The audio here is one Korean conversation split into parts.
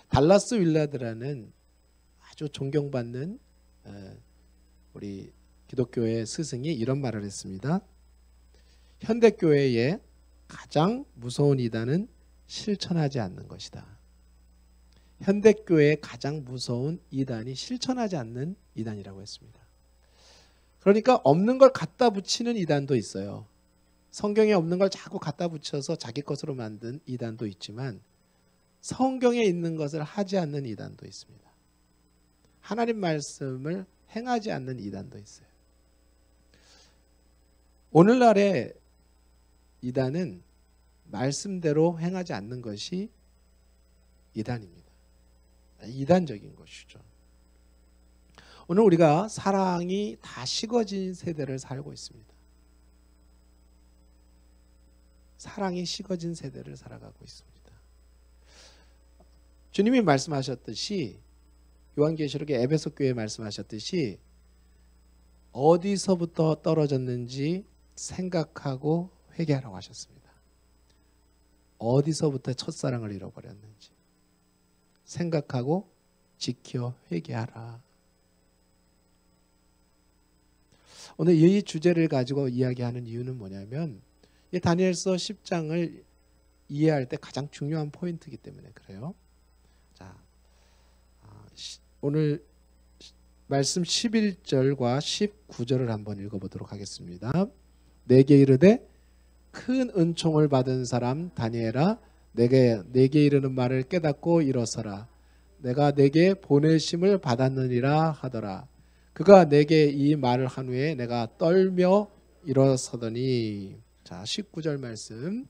달라스 윌라드라는 아주 존경받는 우리 기독교의 스승이 이런 말을 했습니다. 현대교회의 가장 무서운 이단은 실천하지 않는 것이다. 현대교회의 가장 무서운 이단이 실천하지 않는 이단이라고 했습니다. 그러니까 없는 걸 갖다 붙이는 이단도 있어요. 성경에 없는 걸 자꾸 갖다 붙여서 자기 것으로 만든 이단도 있지만 성경에 있는 것을 하지 않는 이단도 있습니다. 하나님 말씀을 행하지 않는 이단도 있어요. 오늘날의 이단은 말씀대로 행하지 않는 것이 이단입니다. 이단적인 것이죠. 오늘 우리가 사랑이 다 식어진 세대를 살고 있습니다. 사랑이 식어진 세대를 살아가고 있습니다. 주님이 말씀하셨듯이 요한계시록의 에베소 교회에 말씀하셨듯이 어디서부터 떨어졌는지 생각하고 회개하라고 하셨습니다. 어디서부터 첫사랑을 잃어버렸는지 생각하고 지켜 회개하라. 오늘 이 주제를 가지고 이야기하는 이유는 뭐냐면 이 다니엘서 10장을 이해할 때 가장 중요한 포인트이기 때문에 그래요. 자, 오늘 말씀 11절과 19절을 한번 읽어보도록 하겠습니다. 내게 이르되 큰 은총을 받은 사람 다니엘아, 내게 이르는 말을 깨닫고 일어서라. 내가 내게 보내심을 받았느니라 하더라. 그가 내게 이 말을 한 후에 내가 떨며 일어서더니. 자, 19절 말씀.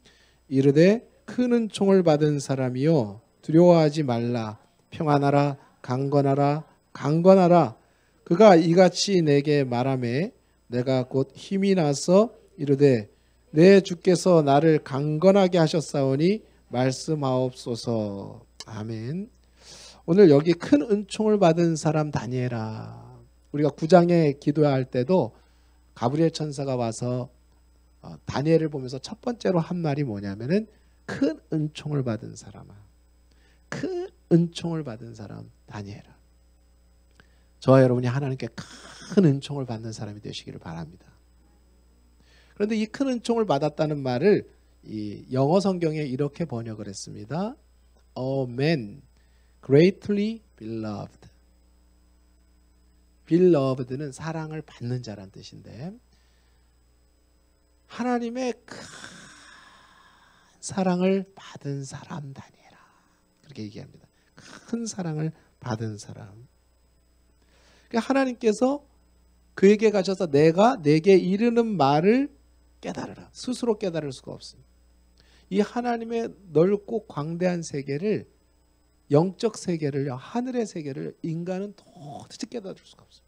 이르되 큰 은총을 받은 사람이요 두려워하지 말라. 평안하라. 강건하라. 강건하라. 그가 이같이 내게 말하매 내가 곧 힘이 나서 이르되 내 주께서 나를 강건하게 하셨사오니 말씀하옵소서. 아멘. 오늘 여기 큰 은총을 받은 사람 다니엘아. 우리가 9장에 기도할 때도 가브리엘 천사가 와서 다니엘을 보면서 첫 번째로 한 말이 뭐냐면은 큰 은총을 받은 사람아. 큰 은총을 받은 사람 다니엘아. 저와 여러분이 하나님께 큰 은총을 받는 사람이 되시기를 바랍니다. 그런데 이 큰 은총을 받았다는 말을 이 영어 성경에 이렇게 번역을 했습니다. A man greatly beloved. beloved는 사랑을 받는 자란 뜻인데 하나님의 큰 사랑을 받은 사람 다니엘아. 그렇게 얘기합니다. 큰 사랑을 받은 사람. 그러니까 하나님께서 그에게 가셔서 내가 내게 이르는 말을 깨달으라. 스스로 깨달을 수가 없습니다. 이 하나님의 넓고 광대한 세계를, 영적 세계를, 하늘의 세계를 인간은 도대체 깨달을 수가 없습니다.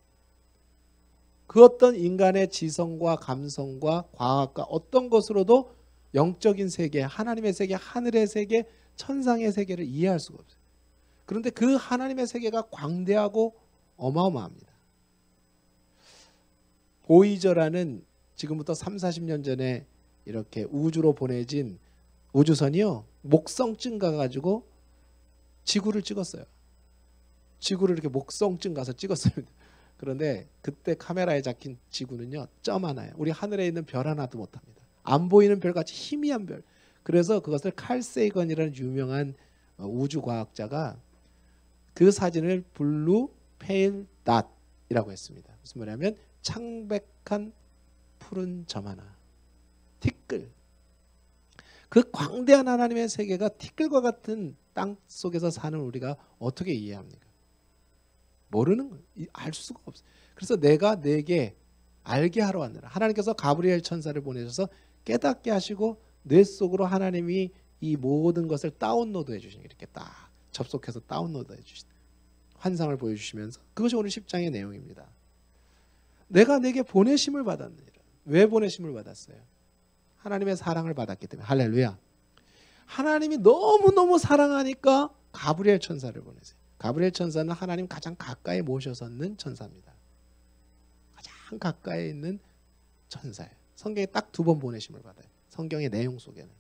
그 어떤 인간의 지성과 감성과 과학과 어떤 것으로도 영적인 세계, 하나님의 세계, 하늘의 세계, 천상의 세계를 이해할 수가 없어요. 그런데 그 하나님의 세계가 광대하고 어마어마합니다. 보이저라는 지금부터 30-40년 전에 이렇게 우주로 보내진 우주선이요. 목성쯤 가가지고 지구를 찍었어요. 지구를 이렇게 목성쯤 가서 찍었어요. 그런데 그때 카메라에 잡힌 지구는요. 점 하나예요. 우리 하늘에 있는 별 하나도 못합니다. 안 보이는 별같이 희미한 별. 그래서 그것을 칼 세이건이라는 유명한 우주과학자가 그 사진을 블루 페일 닷이라고 했습니다. 무슨 말이냐면 창백한 푸른 점 하나. 티끌. 그 광대한 하나님의 세계가 티끌과 같은 땅 속에서 사는 우리가 어떻게 이해합니까? 모르는 거예요. 알 수가 없어요. 그래서 내가 내게 알게 하러 왔느라. 하나님께서 가브리엘 천사를 보내셔서 깨닫게 하시고 뇌 속으로 하나님이 이 모든 것을 다운로드 해주시는 이렇게 딱 접속해서 다운로드 해주시는 환상을 보여주시면서 그것이 오늘 10장의 내용입니다. 내가 내게 보내심을 받았느니라. 왜 보내심을 받았어요? 하나님의 사랑을 받았기 때문에. 할렐루야. 하나님이 너무너무 사랑하니까 가브리엘 천사를 보내세요. 가브리엘 천사는 하나님 가장 가까이 모셔서는 천사입니다. 가장 가까이 있는 천사예요. 성경에 딱 2번 보내심을 받아요. 성경의 내용 속에는.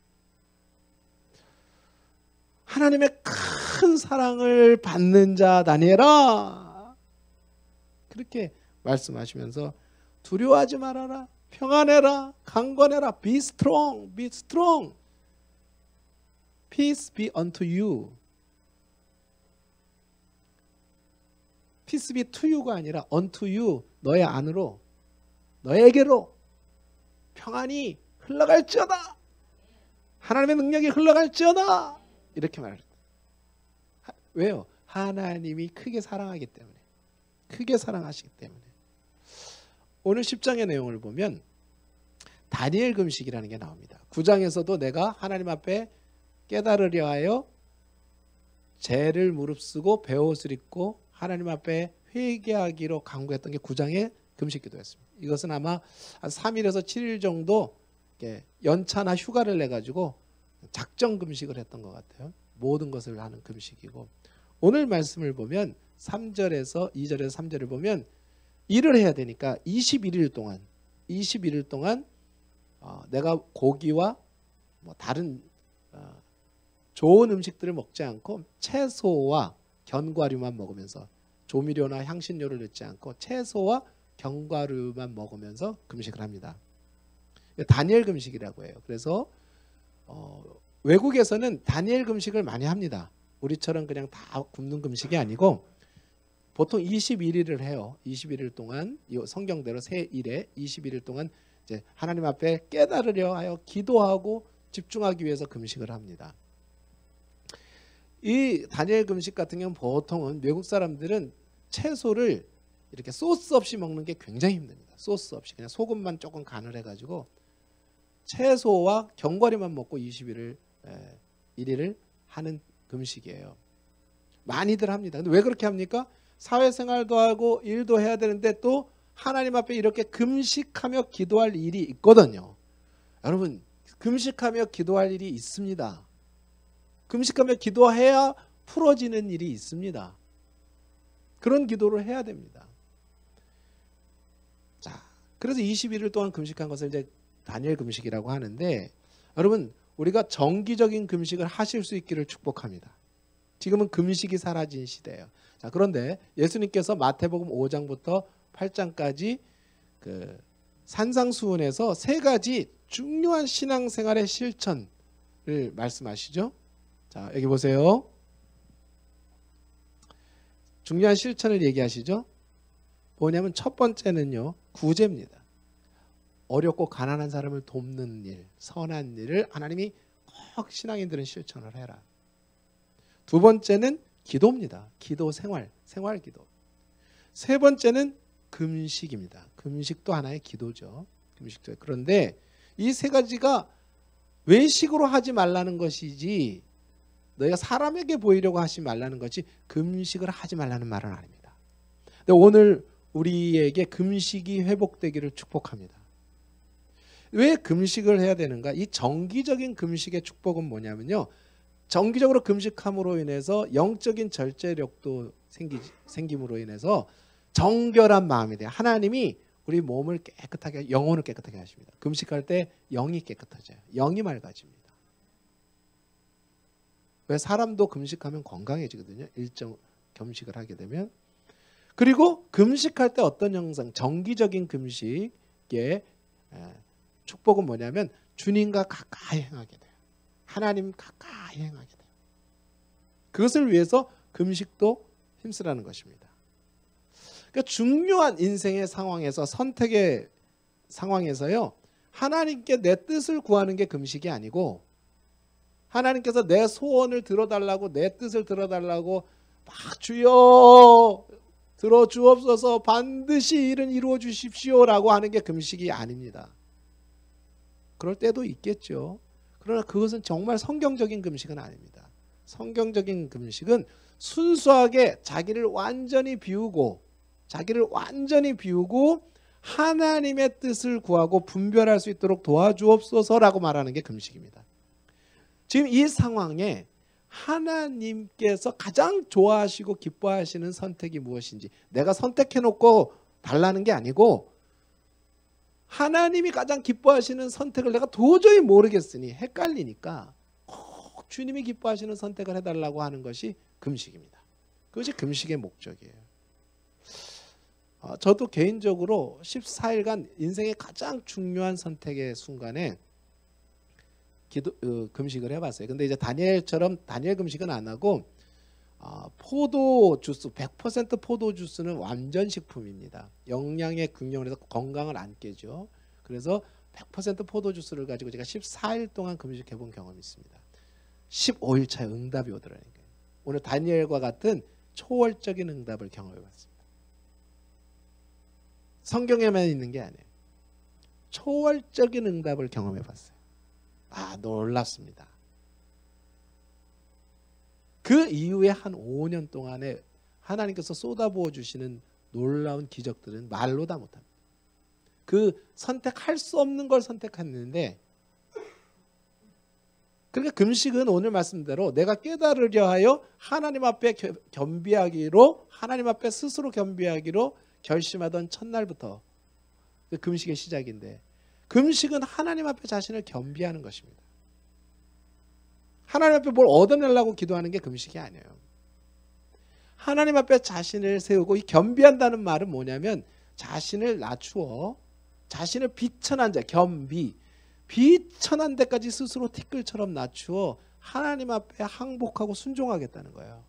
하나님의 큰 사랑을 받는 자 다니엘아, 그렇게 말씀하시면서 두려워하지 말아라, 평안해라, 강건해라, be strong, be strong, peace be unto you. peace be to you가 아니라 unto you, 너의 안으로, 너에게로 평안이 흘러갈지어다, 하나님의 능력이 흘러갈지어다, 이렇게 말합니다. 왜요? 하나님이 크게 사랑하기 때문에, 크게 사랑하시기 때문에. 오늘 10장의 내용을 보면 다니엘 금식이라는 게 나옵니다. 9장에서도 내가 하나님 앞에 깨달으려 하여 죄를 무릅쓰고 베옷을 입고 하나님 앞에 회개하기로 강구했던 게 9장의 금식 기도였습니다. 이것은 아마 한 3일에서 7일 정도 연차나 휴가를 내가지고 작정 금식을 했던 것 같아요. 모든 것을 하는 금식이고, 오늘 말씀을 보면 3절에서 2절에서 3절을 보면 일을 해야 되니까 21일 동안 내가 고기와 뭐 다른 좋은 음식들을 먹지 않고 채소와 견과류만 먹으면서, 조미료나 향신료를 넣지 않고 채소와 견과류만 먹으면서 금식을 합니다. 다니엘 금식이라고 해요. 그래서 외국에서는 다니엘 금식을 많이 합니다. 우리처럼 그냥 다 굶는 금식이 아니고 보통 21일을 해요. 21일 동안 성경대로 새 일에 21일 동안 이제 하나님 앞에 깨달으려 하여 기도하고 집중하기 위해서 금식을 합니다. 이 다니엘 금식 같은 경우는 보통은 외국 사람들은 채소를 이렇게 소스 없이 먹는 게 굉장히 힘듭니다. 소스 없이 그냥 소금만 조금 간을 해가지고 채소와 견과류만 먹고 21일 하는 금식이에요. 많이들 합니다. 근데 왜 그렇게 합니까? 사회생활도 하고 일도 해야 되는데 또 하나님 앞에 이렇게 금식하며 기도할 일이 있거든요. 여러분, 금식하며 기도할 일이 있습니다. 금식하며 기도해야 풀어지는 일이 있습니다. 그런 기도를 해야 됩니다. 자, 그래서 21일 동안 금식한 것을 이제 다니엘 금식이라고 하는데, 여러분, 우리가 정기적인 금식을 하실 수 있기를 축복합니다. 지금은 금식이 사라진 시대예요. 자, 그런데 예수님께서 마태복음 5장부터 8장까지 그 산상수훈에서 세 가지 중요한 신앙생활의 실천을 말씀하시죠. 자, 여기 보세요. 중요한 실천을 얘기하시죠. 뭐냐면 첫 번째는요, 구제입니다. 어렵고 가난한 사람을 돕는 일, 선한 일을 하나님이 꼭 신앙인들은 실천을 해라. 두 번째는 기도입니다. 기도 생활 기도. 세 번째는 금식입니다. 금식도 하나의 기도죠. 금식도. 그런데 이 세 가지가 외식으로 하지 말라는 것이지, 너희가 사람에게 보이려고 하지 말라는 것이 금식을 하지 말라는 말은 아닙니다. 근데 오늘 우리에게 금식이 회복되기를 축복합니다. 왜 금식을 해야 되는가? 이 정기적인 금식의 축복은 뭐냐면요, 정기적으로 금식함으로 인해서 영적인 절제력도 생김으로 인해서 정결한 마음이 돼요. 하나님이 우리 몸을 깨끗하게, 영혼을 깨끗하게 하십니다. 금식할 때 영이 깨끗해져요. 영이 맑아집니다. 왜? 사람도 금식하면 건강해지거든요. 일정 금식을 하게 되면. 그리고 금식할 때 어떤 형상, 정기적인 금식의 축복은 뭐냐면 주님과 가까이 행하게 돼요. 하나님 가까이 행하게 돼요. 그것을 위해서 금식도 힘쓰라는 것입니다. 그러니까 중요한 인생의 상황에서, 선택의 상황에서요, 하나님께 내 뜻을 구하는 게 금식이 아니고, 하나님께서 내 소원을 들어달라고, 내 뜻을 들어달라고 막 주여 들어주옵소서, 반드시 일은 이루어 주십시오라고 하는 게 금식이 아닙니다. 그럴 때도 있겠죠. 그러나 그것은 정말 성경적인 금식은 아닙니다. 성경적인 금식은 순수하게 자기를 완전히 비우고 하나님의 뜻을 구하고 분별할 수 있도록 도와주옵소서라고 말하는 게 금식입니다. 지금 이 상황에 하나님께서 가장 좋아하시고 기뻐하시는 선택이 무엇인지 내가 선택해놓고 달라는 게 아니고, 하나님이 가장 기뻐하시는 선택을 내가 도저히 모르겠으니 헷갈리니까 꼭 주님이 기뻐하시는 선택을 해달라고 하는 것이 금식입니다. 그것이 금식의 목적이에요. 저도 개인적으로 14일간 인생의 가장 중요한 선택의 순간에 금식을 해봤어요. 근데 이제 다니엘처럼 다니엘 금식은 안 하고 포도 주스 100% 포도 주스는 완전 식품입니다. 영양에 근경을 해서 건강을 안 깨죠. 그래서 100% 포도 주스를 가지고 제가 14일 동안 금식해 본 경험이 있습니다. 15일 차에 응답이 오더라니까요. 오늘 다니엘과 같은 초월적인 응답을 경험해 봤습니다. 성경에만 있는 게 아니에요. 초월적인 응답을 경험해 봤어요. 놀랍습니다. 그 이후에 한 5년 동안에 하나님께서 쏟아부어 주시는 놀라운 기적들은 말로 다 못합니다. 그 선택할 수 없는 걸 선택했는데, 그러니까 금식은 오늘 말씀대로 내가 깨달으려 하여 하나님 앞에 겸비하기로, 하나님 앞에 스스로 겸비하기로 결심하던 첫날부터 금식의 시작인데, 금식은 하나님 앞에 자신을 겸비하는 것입니다. 하나님 앞에 뭘 얻어내려고 기도하는 게 금식이 아니에요. 하나님 앞에 자신을 세우고, 이 겸비한다는 말은 뭐냐면 자신을 낮추어 자신을 비천한 자, 겸비, 비천한 데까지 스스로 티끌처럼 낮추어 하나님 앞에 항복하고 순종하겠다는 거예요.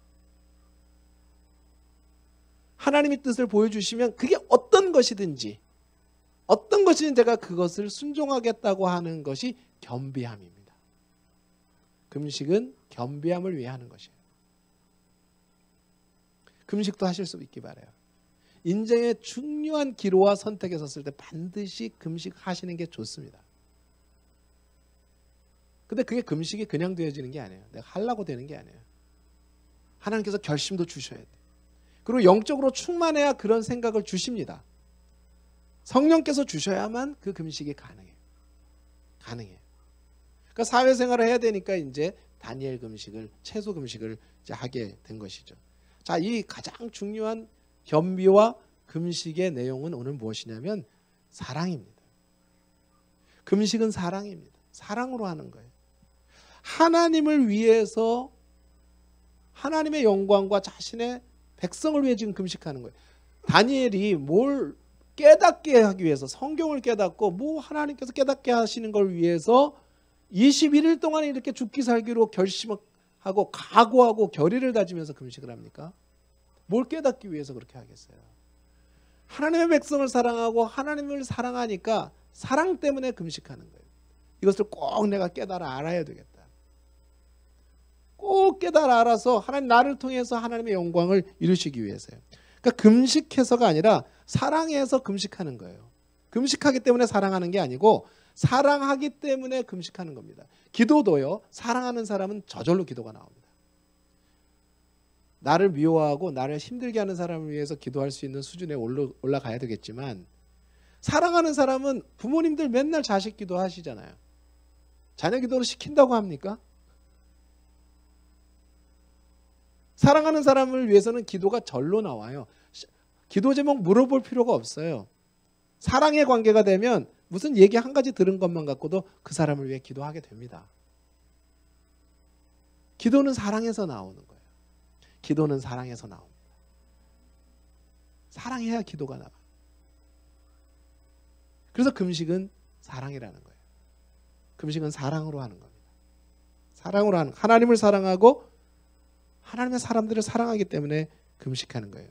하나님의 뜻을 보여주시면 그게 어떤 것이든지 제가 그것을 순종하겠다고 하는 것이 겸비함입니다. 금식은 겸비함을 위해 하는 것이에요. 금식도 하실 수 있기 바라요. 인생의 중요한 기로와 선택에 섰을 때 반드시 금식하시는 게 좋습니다. 근데 그게 금식이 그냥 되어지는 게 아니에요. 내가 하려고 되는 게 아니에요. 하나님께서 결심도 주셔야 돼요. 그리고 영적으로 충만해야 그런 생각을 주십니다. 성령께서 주셔야만 그 금식이 가능해요. 그러니까 사회생활을 해야 되니까 이제 다니엘 금식을, 채소 금식을 이제 하게 된 것이죠. 자, 이 가장 중요한 겸비와 금식의 내용은 오늘 무엇이냐면 사랑입니다. 금식은 사랑입니다. 사랑으로 하는 거예요. 하나님을 위해서, 하나님의 영광과 자신의 백성을 위해 지금 금식하는 거예요. 다니엘이 뭘 깨닫게 하기 위해서, 성경을 깨닫고 하나님께서 깨닫게 하시는 걸 위해서 21일 동안 이렇게 죽기 살기로 결심하고 각오하고 결의를 다지면서 금식을 합니까? 뭘 깨닫기 위해서 그렇게 하겠어요? 하나님의 백성을 사랑하고 하나님을 사랑하니까 사랑 때문에 금식하는 거예요. 이것을 꼭 내가 깨달아 알아야 되겠다. 꼭 깨달아 알아서 하나님 나를 통해서 하나님의 영광을 이루시기 위해서요. 그러니까 금식해서가 아니라 사랑해서 금식하는 거예요. 금식하기 때문에 사랑하는 게 아니고 사랑하기 때문에 금식하는 겁니다. 기도도요, 사랑하는 사람은 저절로 기도가 나옵니다. 나를 미워하고 나를 힘들게 하는 사람을 위해서 기도할 수 있는 수준에 올라가야 되겠지만, 사랑하는 사람은 부모님들 맨날 자식 기도하시잖아요. 자녀 기도를 시킨다고 합니까? 사랑하는 사람을 위해서는 기도가 절로 나와요. 기도 제목 물어볼 필요가 없어요. 사랑의 관계가 되면 무슨 얘기 한 가지 들은 것만 갖고도 그 사람을 위해 기도하게 됩니다. 기도는 사랑에서 나오는 거예요. 기도는 사랑에서 나옵니다. 사랑해야 기도가 나와요. 그래서 금식은 사랑이라는 거예요. 금식은 사랑으로 하는 겁니다. 사랑으로 하는, 하나님을 사랑하고 하나님의 사람들을 사랑하기 때문에 금식하는 거예요.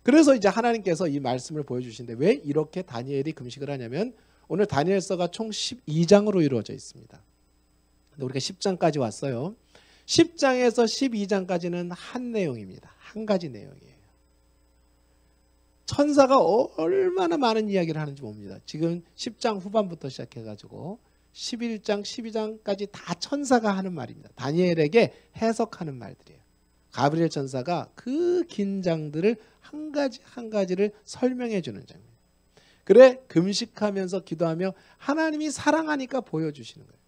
그래서 이제 하나님께서 이 말씀을 보여주시는데, 왜 이렇게 다니엘이 금식을 하냐면, 오늘 다니엘서가 총 12장으로 이루어져 있습니다. 근데 우리가 10장까지 왔어요. 10장에서 12장까지는 한 내용입니다. 한 가지 내용이에요. 천사가 얼마나 많은 이야기를 하는지 봅니다. 지금 10장 후반부터 시작해가지고 11장, 12장까지 다 천사가 하는 말입니다. 다니엘에게 해석하는 말들이에요. 가브리엘 천사가 그 긴 장들을 한 가지 한 가지를 설명해 주는 장면. 그래, 금식하면서 기도하며 하나님이 사랑하니까 보여주시는 거예요.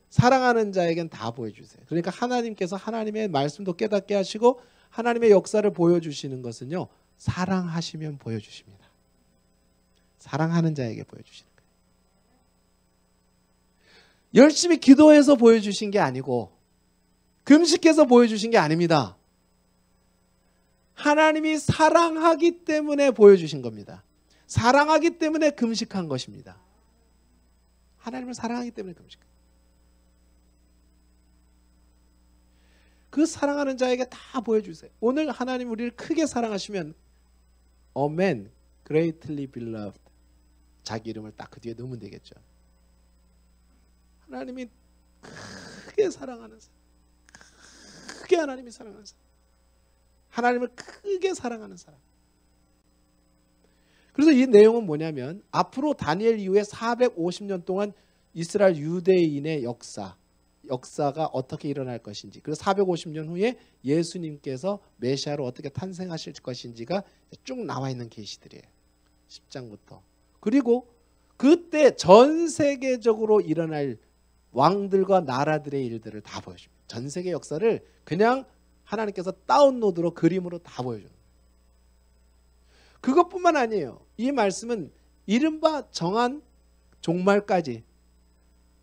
사랑하는 자에겐 다 보여주세요. 그러니까 하나님께서 하나님의 말씀도 깨닫게 하시고 하나님의 역사를 보여주시는 것은요, 사랑하시면 보여주십니다. 사랑하는 자에게 보여주시는 거예요. 열심히 기도해서 보여주신 게 아니고 금식해서 보여주신 게 아닙니다. 하나님이 사랑하기 때문에 보여주신 겁니다. 사랑하기 때문에 금식한 것입니다. 하나님을 사랑하기 때문에 금식한. 그 사랑하는 자에게 다 보여주세요. 오늘 하나님 우리를 크게 사랑하시면 A man greatly beloved, 자기 이름을 딱 그 뒤에 넣으면 되겠죠. 하나님이 크게 사랑하는 사람, 크게 하나님이 사랑하는 사람, 하나님을 크게 사랑하는 사람. 그래서 이 내용은 뭐냐면 앞으로 다니엘 이후에 450년 동안 이스라엘 유대인의 역사가 어떻게 일어날 것인지, 그리고 450년 후에 예수님께서 메시아로 어떻게 탄생하실 것인지가 쭉 나와 있는 계시들이에요. 10장부터. 그리고 그때 전 세계적으로 일어날 왕들과 나라들의 일들을 다 보여줍니다. 전 세계 역사를 그냥 하나님께서 다운로드로 그림으로 다 보여줍니다. 그것뿐만 아니에요. 이 말씀은 이른바 정한 종말까지,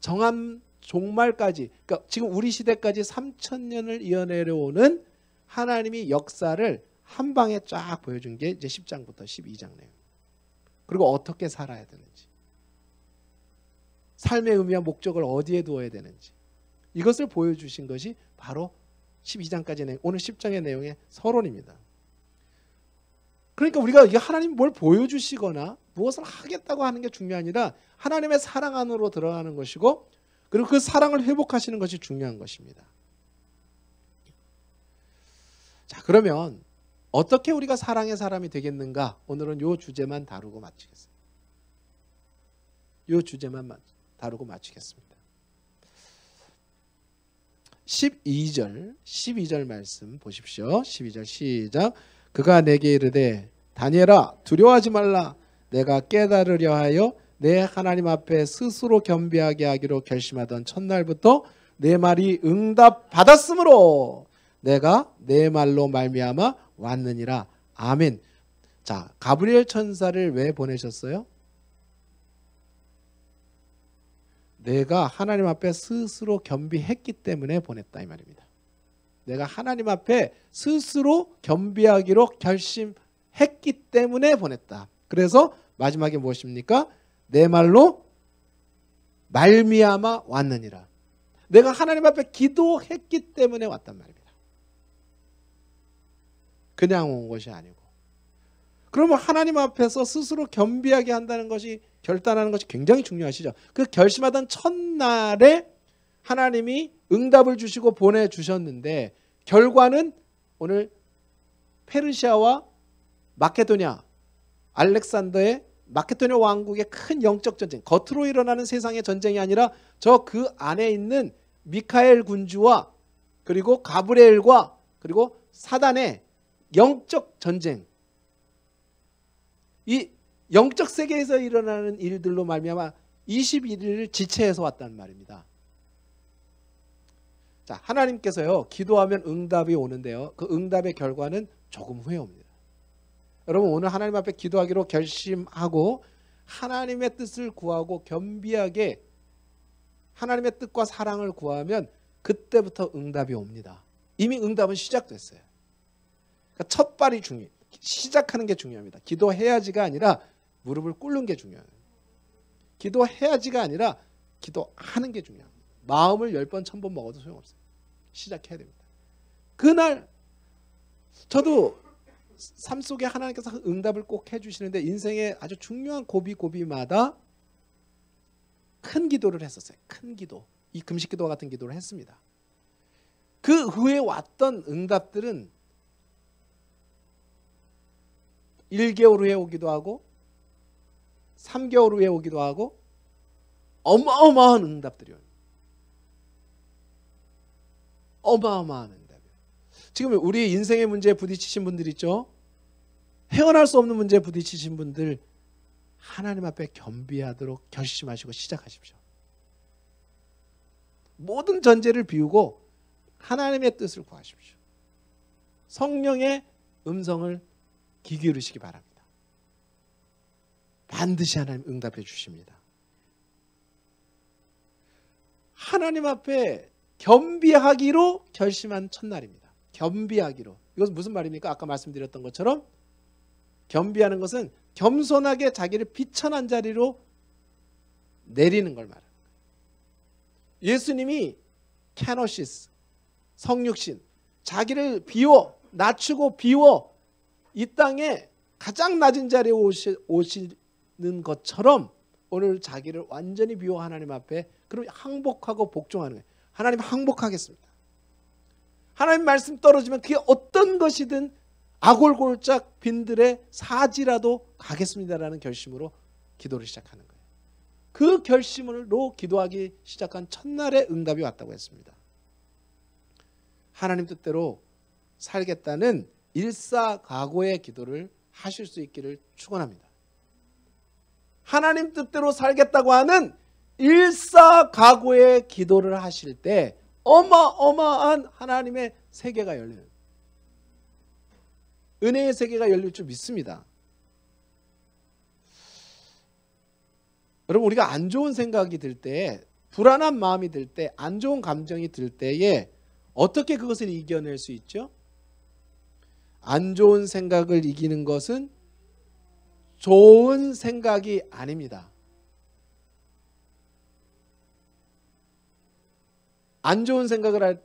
그러니까 지금 우리 시대까지 3000년을 이어내려오는 하나님이 역사를 한 방에 쫙 보여준 게 이제 10장부터 12장 내용. 그리고 어떻게 살아야 되는지, 삶의 의미와 목적을 어디에 두어야 되는지, 이것을 보여주신 것이 바로 12장까지 내용, 오늘 10장의 내용의 서론입니다. 그러니까 우리가 하나님 뭘 보여주시거나 무엇을 하겠다고 하는 게 중요한 게 아니라 하나님의 사랑 안으로 들어가는 것이고, 그리고 그 사랑을 회복하시는 것이 중요한 것입니다. 자, 그러면 어떻게 우리가 사랑의 사람이 되겠는가? 오늘은 이 주제만 다루고 마치겠습니다. 이 주제만 다루고 마치겠습니다. 12절 말씀 보십시오. 12절 시작. 그가 내게 이르되 다니엘아 두려워하지 말라. 내가 깨달으려 하여 내 하나님 앞에 스스로 겸비하게 하기로 결심하던 첫날부터 내 말이 응답받았으므로 내가 내 말로 말미암아 왔느니라. 아멘. 자, 가브리엘 천사를 왜 보내셨어요? 내가 하나님 앞에 스스로 겸비했기 때문에 보냈다 이 말입니다. 내가 하나님 앞에 스스로 겸비하기로 결심했기 때문에 보냈다. 그래서 마지막에 무엇입니까? 내 말로 말미암아 왔느니라. 내가 하나님 앞에 기도했기 때문에 왔단 말입니다. 그냥 온 것이 아니고. 그러면 하나님 앞에서 스스로 겸비하게 한다는 것이, 결단하는 것이 굉장히 중요하시죠. 그 결심하던 첫날에 하나님이 응답을 주시고 보내주셨는데 결과는 오늘 페르시아와 마케도냐, 알렉산더의 마케도냐 왕국의 큰 영적 전쟁, 겉으로 일어나는 세상의 전쟁이 아니라 저 그 안에 있는 미카엘 군주와 그리고 가브리엘과 그리고 사단의 영적 전쟁, 이 영적 세계에서 일어나는 일들로 말미암아 21일을 지체해서 왔단 말입니다. 자, 하나님께서요 기도하면 응답이 오는데요, 그 응답의 결과는 조금 후에 옵니다. 여러분 오늘 하나님 앞에 기도하기로 결심하고 하나님의 뜻을 구하고 겸비하게 하나님의 뜻과 사랑을 구하면 그때부터 응답이 옵니다. 이미 응답은 시작됐어요. 그러니까 첫 발이 중요해요. 시작하는 게 중요합니다. 기도해야지가 아니라 무릎을 꿇는 게 중요해요. 기도해야지가 아니라 기도하는 게 중요합니다. 마음을 10번 1000번 먹어도 소용없어요. 시작해야 됩니다. 그날 저도 삶 속에 하나님께서 응답을 꼭 해주시는데 인생의 아주 중요한 고비마다 큰 기도를 했었어요. 큰 기도. 이 금식기도와 같은 기도를 했습니다. 그 후에 왔던 응답들은 1개월 후에 오기도 하고 3개월 후에 오기도 하고 어마어마한 응답들이에요. 어마어마한 응답이에요. 지금 우리 인생의 문제에 부딪히신 분들 있죠? 헤어날 수 없는 문제에 부딪히신 분들 하나님 앞에 겸비하도록 결심하시고 시작하십시오. 모든 전제를 비우고 하나님의 뜻을 구하십시오. 성령의 음성을 귀 기울이시기 바랍니다. 반드시 하나님 응답해 주십니다. 하나님 앞에 겸비하기로 결심한 첫날입니다. 겸비하기로. 이것은 무슨 말입니까? 아까 말씀드렸던 것처럼 겸비하는 것은 겸손하게 자기를 비천한 자리로 내리는 걸 말합니다. 예수님이 캐노시스, 성육신, 자기를 비워, 낮추고 비워 이 땅에 가장 낮은 자리에 오시는 것처럼 오늘 자기를 완전히 비워 하나님 앞에 그럼 항복하고 복종하는 거예요. 하나님 항복하겠습니다. 하나님 말씀 떨어지면 그게 어떤 것이든 아골골짝 빈들의 사지라도 가겠습니다라는 결심으로 기도를 시작하는 거예요. 그 결심으로 기도하기 시작한 첫날에 응답이 왔다고 했습니다. 하나님 뜻대로 살겠다는 일사각오의 기도를 하실 수 있기를 축원합니다. 하나님 뜻대로 살겠다고 하는 일사각오의 기도를 하실 때 어마어마한 하나님의 세계가 열려요. 은혜의 세계가 열릴 줄 믿습니다. 여러분, 우리가 안 좋은 생각이 들 때, 불안한 마음이 들 때, 안 좋은 감정이 들 때에 어떻게 그것을 이겨낼 수 있죠? 안 좋은 생각을 이기는 것은 좋은 생각이 아닙니다. 안 좋은 생각을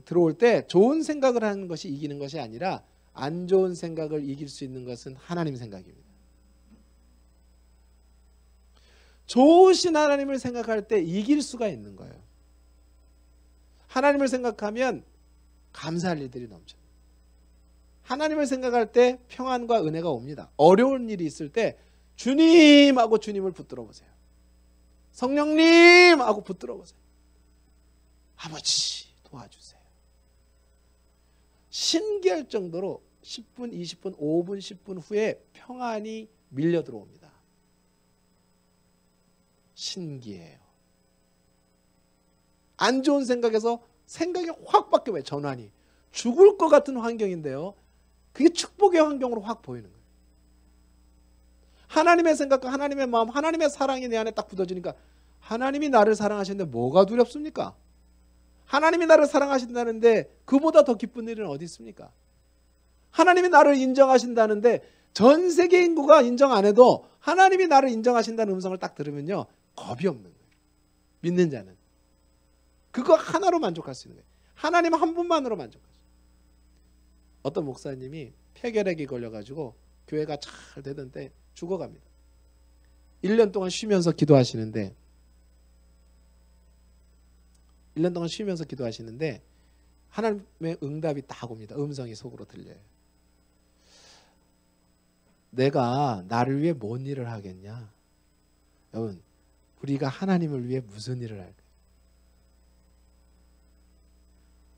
들어올 때 좋은 생각을 하는 것이 이기는 것이 아니라 안 좋은 생각을 이길 수 있는 것은 하나님 생각입니다. 좋으신 하나님을 생각할 때 이길 수가 있는 거예요. 하나님을 생각하면 감사할 일들이 넘쳐요. 하나님을 생각할 때 평안과 은혜가 옵니다. 어려운 일이 있을 때 주님 하고 주님을 붙들어 보세요. 성령님 하고 붙들어 보세요. 아버지 도와주세요. 신기할 정도로 10분, 20분, 5분, 10분 후에 평안이 밀려 들어옵니다. 신기해요. 안 좋은 생각에서 생각이 확 바뀌어요. 전환이. 죽을 것 같은 환경인데요. 그게 축복의 환경으로 확 보이는 거예요. 하나님의 생각과 하나님의 마음, 하나님의 사랑이 내 안에 딱 굳어지니까 하나님이 나를 사랑하시는데 뭐가 두렵습니까? 하나님이 나를 사랑하신다는데 그보다 더 기쁜 일은 어디 있습니까? 하나님이 나를 인정하신다는데 전 세계 인구가 인정 안 해도 하나님이 나를 인정하신다는 음성을 딱 들으면요. 겁이 없는 거예요. 믿는 자는. 그거 하나로 만족할 수 있는 거예요. 하나님 한 분만으로 만족할 수 있어요. 어떤 목사님이 폐결핵이 걸려가지고 교회가 잘 되던데 죽어갑니다. 1년 동안 쉬면서 기도하시는데 1년 동안 쉬면서 기도하시는데 하나님의 응답이 딱 옵니다. 음성이 속으로 들려요. 내가 나를 위해 뭔 일을 하겠냐? 여러분, 우리가 하나님을 위해 무슨 일을 할까요?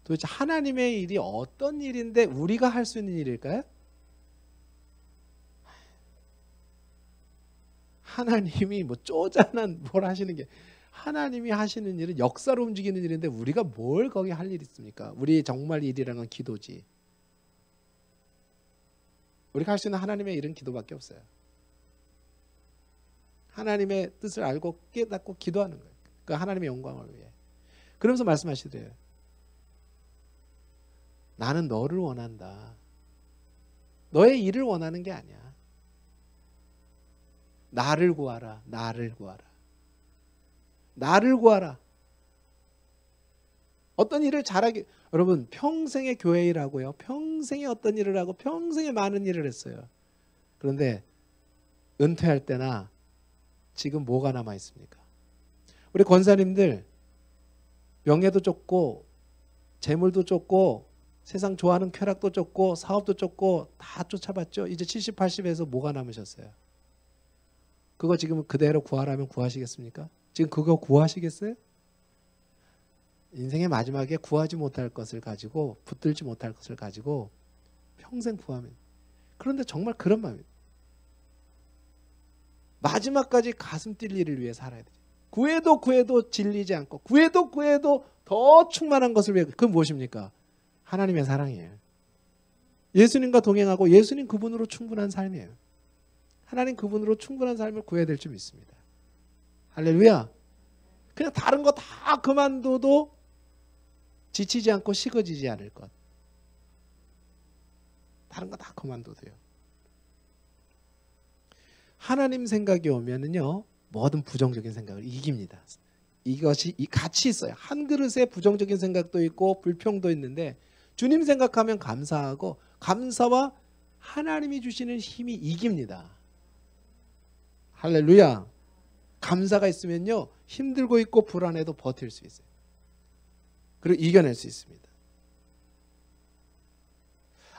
도대체 하나님의 일이 어떤 일인데 우리가 할 수 있는 일일까요? 하나님이 뭐 쪼잔한 뭘 하시는 게 하나님이 하시는 일은 역사로 움직이는 일인데 우리가 뭘 거기 할 일이 있습니까? 우리 정말 일이란 건 기도지. 우리가 할 수 있는 하나님의 일은 기도밖에 없어요. 하나님의 뜻을 알고 깨닫고 기도하는 거예요. 그 하나님의 영광을 위해. 그러면서 말씀하시더래요. 나는 너를 원한다. 너의 일을 원하는 게 아니야. 나를 구하라. 나를 구하라. 나를 구하라. 어떤 일을 잘하게. 여러분, 평생의 교회 일하고요. 평생에 어떤 일을 하고 평생에 많은 일을 했어요. 그런데 은퇴할 때나 지금 뭐가 남아 있습니까? 우리 권사님들 명예도 쫓고 재물도 쫓고 세상 좋아하는 쾌락도 쫓고 사업도 쫓고 다 쫓아봤죠. 이제 70, 80에서 뭐가 남으셨어요? 그거 지금 그대로 구하라면 구하시겠습니까? 지금 그거 구하시겠어요? 인생의 마지막에 구하지 못할 것을 가지고 붙들지 못할 것을 가지고 평생 구하면. 그런데 정말 그런 마음이에요. 마지막까지 가슴 뛸 일을 위해 살아야 돼요. 구해도 구해도 질리지 않고 구해도 구해도 더 충만한 것을 위해. 그건 무엇입니까? 하나님의 사랑이에요. 예수님과 동행하고 예수님 그분으로 충분한 삶이에요. 하나님 그분으로 충분한 삶을 구해야 될 줄 믿습니다. 할렐루야. 그냥 다른 거 다 그만둬도 지치지 않고 식어지지 않을 것. 다른 거 다 그만둬도요. 하나님 생각이 오면은요, 모든 부정적인 생각을 이깁니다. 이것이 같이 있어요. 한 그릇에 부정적인 생각도 있고 불평도 있는데 주님 생각하면 감사하고 감사와 하나님이 주시는 힘이 이깁니다. 할렐루야. 감사가 있으면요, 힘들고 있고 불안해도 버틸 수 있어요. 그리고 이겨낼 수 있습니다.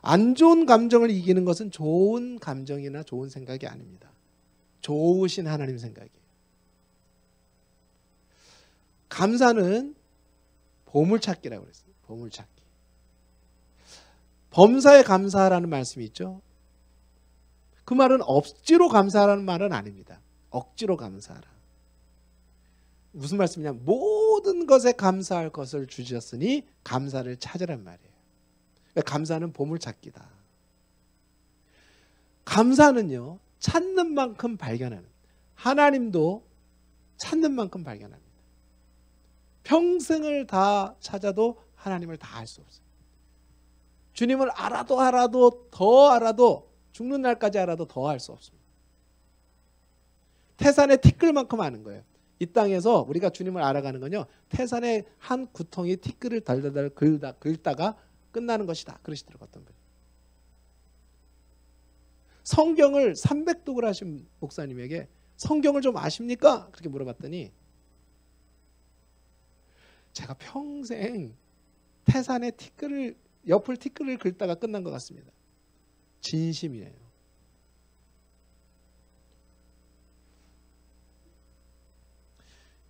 안 좋은 감정을 이기는 것은 좋은 감정이나 좋은 생각이 아닙니다. 좋으신 하나님 생각이에요. 감사는 보물찾기라고 그랬어요. 보물찾기. 범사에 감사하라는 말씀이 있죠. 그 말은 억지로 감사하라는 말은 아닙니다. 억지로 감사하라. 무슨 말씀이냐면 모든 것에 감사할 것을 주셨으니 감사를 찾으란 말이에요. 감사는 보물찾기다. 감사는요, 찾는 만큼 발견하는, 하나님도 찾는 만큼 발견합니다. 평생을 다 찾아도 하나님을 다 알 수 없어요. 주님을 알아도 더 알아도 죽는 날까지 알아도 더 알 수 없습니다. 태산의 티끌만큼 아는 거예요. 이 땅에서 우리가 주님을 알아가는 건요, 태산의 한 구덩이 티끌을 달달달 긁다가 끝나는 것이다. 그러시더라고요. 어떤 분. 성경을 300독을 하신 목사님에게 성경을 좀 아십니까? 그렇게 물어봤더니 제가 평생 태산의 티끌을, 옆을 티끌을 긁다가 끝난 것 같습니다. 진심이에요.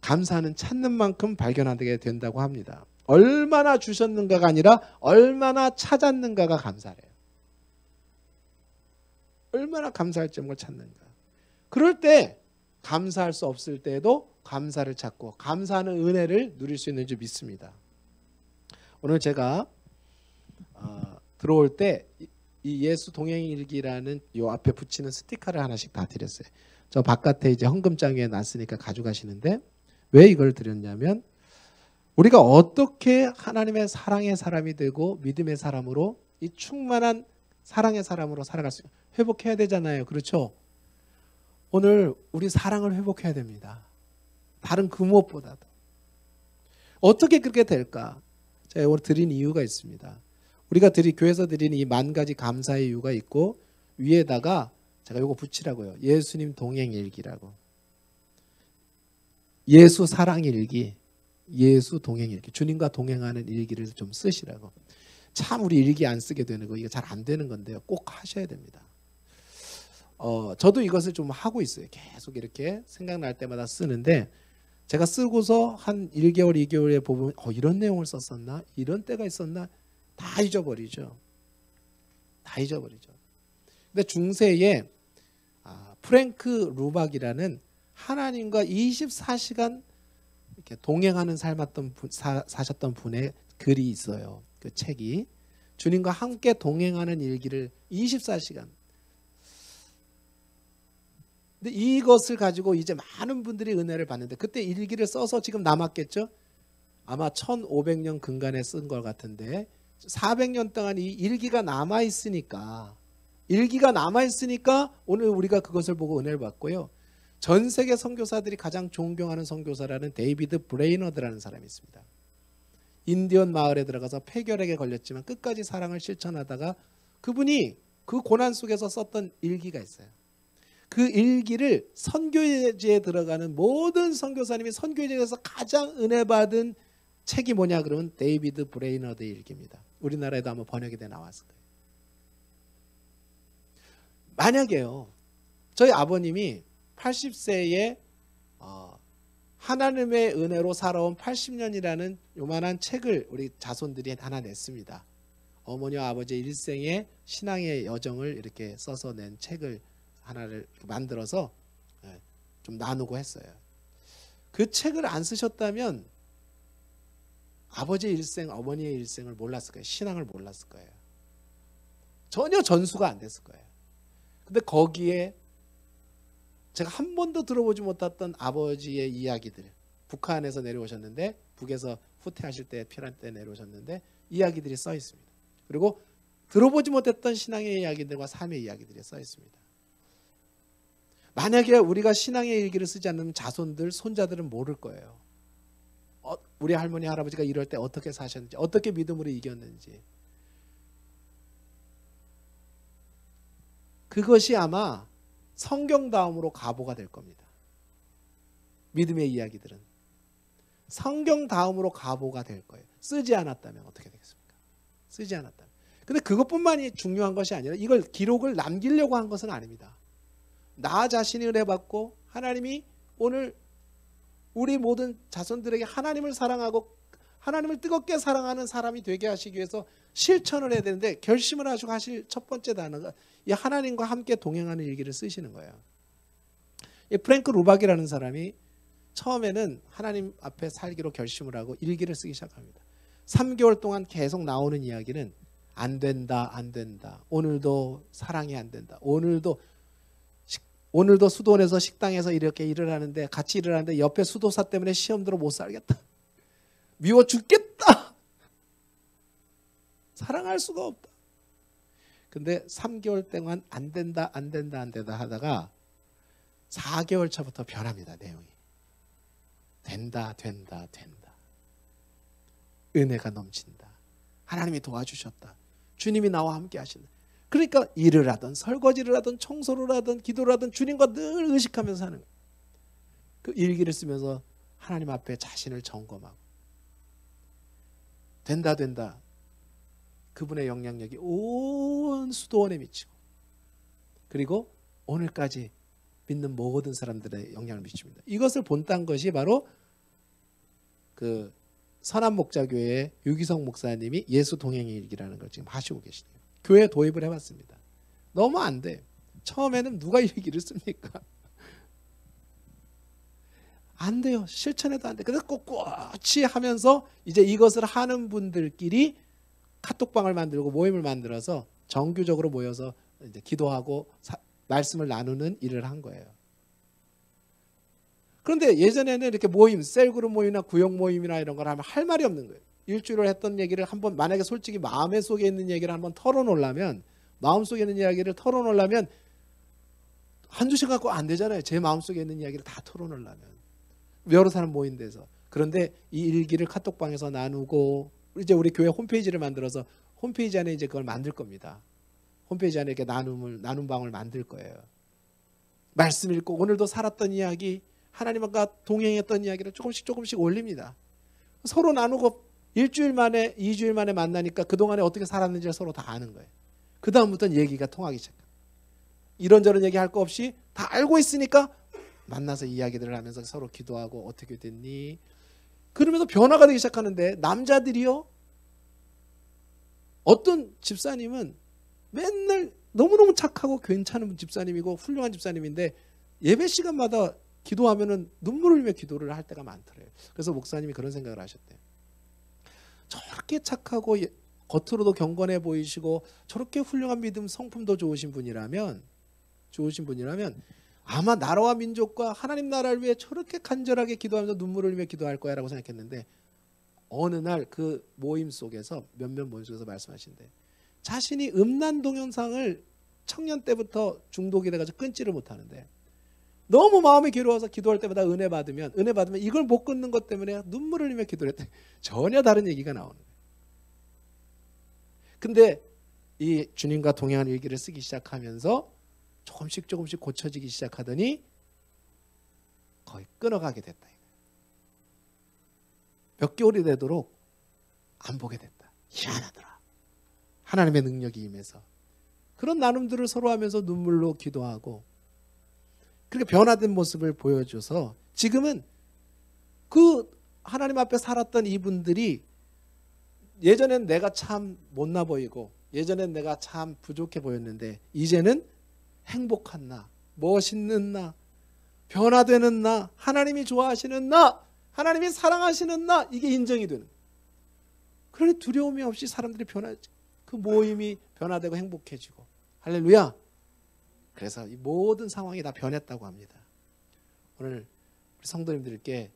감사는 찾는 만큼 발견하게 된다고 합니다. 얼마나 주셨는가가 아니라 얼마나 찾았는가가 감사래요. 얼마나 감사할 점을 찾는가. 그럴 때 감사할 수 없을 때에도 감사를 찾고 감사하는 은혜를 누릴 수 있는 줄 믿습니다. 오늘 제가 들어올 때 이 예수 동행일기라는 요 앞에 붙이는 스티커를 하나씩 다 드렸어요. 저 바깥에 이제 헌금장 위에 놨으니까 가져가시는데 왜 이걸 드렸냐면 우리가 어떻게 하나님의 사랑의 사람이 되고 믿음의 사람으로 이 충만한 사랑의 사람으로 살아갈 수 회복해야 되잖아요. 그렇죠? 오늘 우리 사랑을 회복해야 됩니다. 다른 그 무엇보다도. 어떻게 그렇게 될까? 제가 오늘 드린 이유가 있습니다. 우리가 교회에서 드린 이 10,000가지 감사의 이유가 있고 위에다가 제가 이거 붙이라고요. 예수님 동행일기라고. 예수 사랑일기, 예수 동행일기. 주님과 동행하는 일기를 좀 쓰시라고. 참 우리 일기 안 쓰게 되는 거 이거 잘 안 되는 건데요. 꼭 하셔야 됩니다. 저도 이것을 좀 하고 있어요. 계속 이렇게 생각날 때마다 쓰는데 제가 쓰고서 한 1개월, 2개월에 보면 이런 내용을 썼었나? 이런 때가 있었나? 다 잊어버리죠. 다 잊어버리죠. 근데 중세에 프랭크 루박이라는 하나님과 24시간 이렇게 동행하는 사셨던 분의 글이 있어요. 그 책이 주님과 함께 동행하는 일기를 24시간. 근데 이것을 가지고 이제 많은 분들이 은혜를 받는데 그때 일기를 써서 지금 남았겠죠? 아마 1500년 근간에 쓴 것 같은데 400년 동안 이 일기가 남아있으니까 오늘 우리가 그것을 보고 은혜를 받고요. 전 세계 선교사들이 가장 존경하는 선교사라는 데이비드 브레이너드라는 사람이 있습니다. 인디언 마을에 들어가서 폐결핵에 걸렸지만 끝까지 사랑을 실천하다가 그분이 그 고난 속에서 썼던 일기가 있어요. 그 일기를 선교제에 들어가는 모든 선교사님이 선교제에서 가장 은혜 받은 책이 뭐냐 그러면 데이비드 브레이너드의 일기입니다. 우리나라에도 아마 번역이 돼 나왔을 거예요. 만약에요. 저희 아버님이 80세에 하나님의 은혜로 살아온 80년이라는 요만한 책을 우리 자손들이 하나 냈습니다. 어머니와 아버지의 일생의 신앙의 여정을 이렇게 써서 낸 책을 하나를 만들어서 좀 나누고 했어요. 그 책을 안 쓰셨다면 아버지의 일생, 어머니의 일생을 몰랐을 거예요. 신앙을 몰랐을 거예요. 전혀 전수가 안 됐을 거예요. 근데 거기에 제가 한 번도 들어보지 못했던 아버지의 이야기들, 북한에서 내려오셨는데 북에서 후퇴하실 때 피난 때 내려오셨는데 이야기들이 써 있습니다. 그리고 들어보지 못했던 신앙의 이야기들과 삶의 이야기들이 써 있습니다. 만약에 우리가 신앙의 일기를 쓰지 않는 자손들, 손자들은 모를 거예요. 우리 할머니, 할아버지가 이럴 때 어떻게 사셨는지, 어떻게 믿음으로 이겼는지. 그것이 아마 성경 다음으로 가보가 될 겁니다. 믿음의 이야기들은 성경 다음으로 가보가 될 거예요. 쓰지 않았다면 어떻게 되겠습니까? 쓰지 않았다면. 근데 그것뿐만이 중요한 것이 아니라 이걸 기록을 남기려고 한 것은 아닙니다. 나 자신이 은혜받고 하나님이 오늘 우리 모든 자손들에게 하나님을 사랑하고 하나님을 뜨겁게 사랑하는 사람이 되게 하시기 위해서 실천을 해야 되는데, 결심을 하시고 하실 첫 번째 단어가 이 하나님과 함께 동행하는 일기를 쓰시는 거예요. 이 프랭크 루박이라는 사람이 처음에는 하나님 앞에 살기로 결심을 하고 일기를 쓰기 시작합니다. 3개월 동안 계속 나오는 이야기는 안 된다, 안 된다. 오늘도 사랑이 안 된다. 오늘도 수도원에서 식당에서 이렇게 일을 하는데, 같이 일을 하는데 옆에 수도사 때문에 시험 들어 못 살겠다. 미워 죽겠다. 사랑할 수가 없다. 근데 3개월 동안 안 된다, 안 된다, 안 된다 하다가 4개월 차부터 변합니다. 내용이. 된다, 된다, 된다. 은혜가 넘친다. 하나님이 도와주셨다. 주님이 나와 함께 하신다. 그러니까 일을 하든 설거지를 하든 청소를 하든 기도를 하든 주님과 늘 의식하면서 하는 거예요. 그 일기를 쓰면서 하나님 앞에 자신을 점검하고 된다, 된다. 그분의 영향력이 온 수도원에 미치고, 그리고 오늘까지 믿는 모든 사람들의 영향을 미칩니다. 이것을 본딴 것이 바로 그 선한목자교회의 유기성 목사님이 예수 동행의 일기라는 걸 지금 하시고 계시네요. 교회에 도입을 해봤습니다. 너무 안 돼. 처음에는 누가 일기를 씁니까? 안 돼요. 실천해도 안 돼. 그래서 꿋꿋이 하면서 이제 이것을 하는 분들끼리 카톡방을 만들고 모임을 만들어서 정규적으로 모여서 이제 기도하고 말씀을 나누는 일을 한 거예요. 그런데 예전에는 이렇게 모임, 셀그룹 모임이나 구역 모임이나 이런 걸 하면 할 말이 없는 거예요. 일주일을 했던 얘기를 한번, 만약에 솔직히 마음의 속에 있는 얘기를 한번 털어놓으려면, 마음속에 있는 이야기를 털어놓으려면 한두 시간 갖고 안 되잖아요. 제 마음속에 있는 이야기를 다 털어놓으려면. 여러 사람 모인 데서. 그런데 이 일기를 카톡방에서 나누고, 이제 우리 교회 홈페이지를 만들어서 홈페이지 안에 이제 그걸 만들 겁니다. 홈페이지 안에 이렇게 나눔 방을 만들 거예요. 말씀 읽고 오늘도 살았던 이야기, 하나님과 동행했던 이야기를 조금씩 올립니다. 서로 나누고 일주일 만에 2주일 만에 만나니까 그동안에 어떻게 살았는지를 서로 다 아는 거예요. 그 다음부터는 얘기가 통하기 시작합니다. 이런저런 얘기할 거 없이 다 알고 있으니까 만나서 이야기들을 하면서 서로 기도하고 어떻게 됐니? 그러면서 변화가 되기 시작하는데, 남자들이요, 어떤 집사님은 맨날 너무너무 착하고 괜찮은 집사님이고 훌륭한 집사님인데 예배 시간마다 기도하면은 눈물을 흘리며 기도를 할 때가 많더래요. 그래서 목사님이 그런 생각을 하셨대요. 저렇게 착하고 겉으로도 경건해 보이시고 저렇게 훌륭한 믿음 성품도 좋으신 분이라면 아마 나라와 민족과 하나님 나라를 위해 저렇게 간절하게 기도하면서 눈물을 흘리며 기도할 거야 라고 생각했는데, 어느 날 그 모임 속에서, 몇몇 모임 속에서 말씀하신대. 자신이 음란 동영상을 청년 때부터 중독이 돼가지고 끊지를 못하는데, 너무 마음이 괴로워서 기도할 때마다 은혜 받으면 이걸 못 끊는 것 때문에 눈물을 흘리며 기도를 했대. 전혀 다른 얘기가 나오는 거예요. 근데 이 주님과 동행하는 일기를 쓰기 시작하면서 조금씩 고쳐지기 시작하더니 거의 끊어가게 됐다. 몇 개월이 되도록 안 보게 됐다. 희한하더라. 하나님의 능력이 임해서. 그런 나눔들을 서로 하면서 눈물로 기도하고 그렇게 변화된 모습을 보여줘서, 지금은 그 하나님 앞에 살았던 이분들이 예전엔 내가 참 못나 보이고 예전엔 내가 참 부족해 보였는데 이제는 행복한 나, 멋있는 나, 변화되는 나, 하나님이 좋아하시는 나, 하나님이 사랑하시는 나, 이게 인정이 되는. 그러니 두려움이 없이 사람들이 그 모임이 변화되고 행복해지고. 할렐루야. 그래서 이 모든 상황이 다 변했다고 합니다. 오늘 우리 성도님들께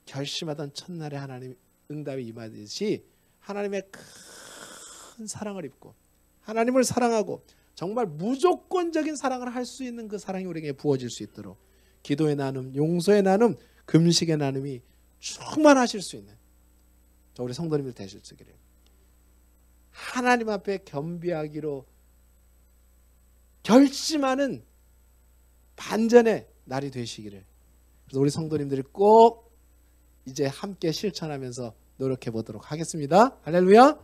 결심하던 첫날에 하나님 응답이 임하듯이 하나님의 큰 사랑을 입고 하나님을 사랑하고 정말 무조건적인 사랑을 할 수 있는 그 사랑이 우리에게 부어질 수 있도록 기도의 나눔, 용서의 나눔, 금식의 나눔이 충만하실 수 있는 저 우리 성도님들 되실 수 있기를 하나님 앞에 겸비하기로 결심하는 반전의 날이 되시기를 그래서 우리 성도님들이 꼭 이제 함께 실천하면서 노력해 보도록 하겠습니다. 할렐루야.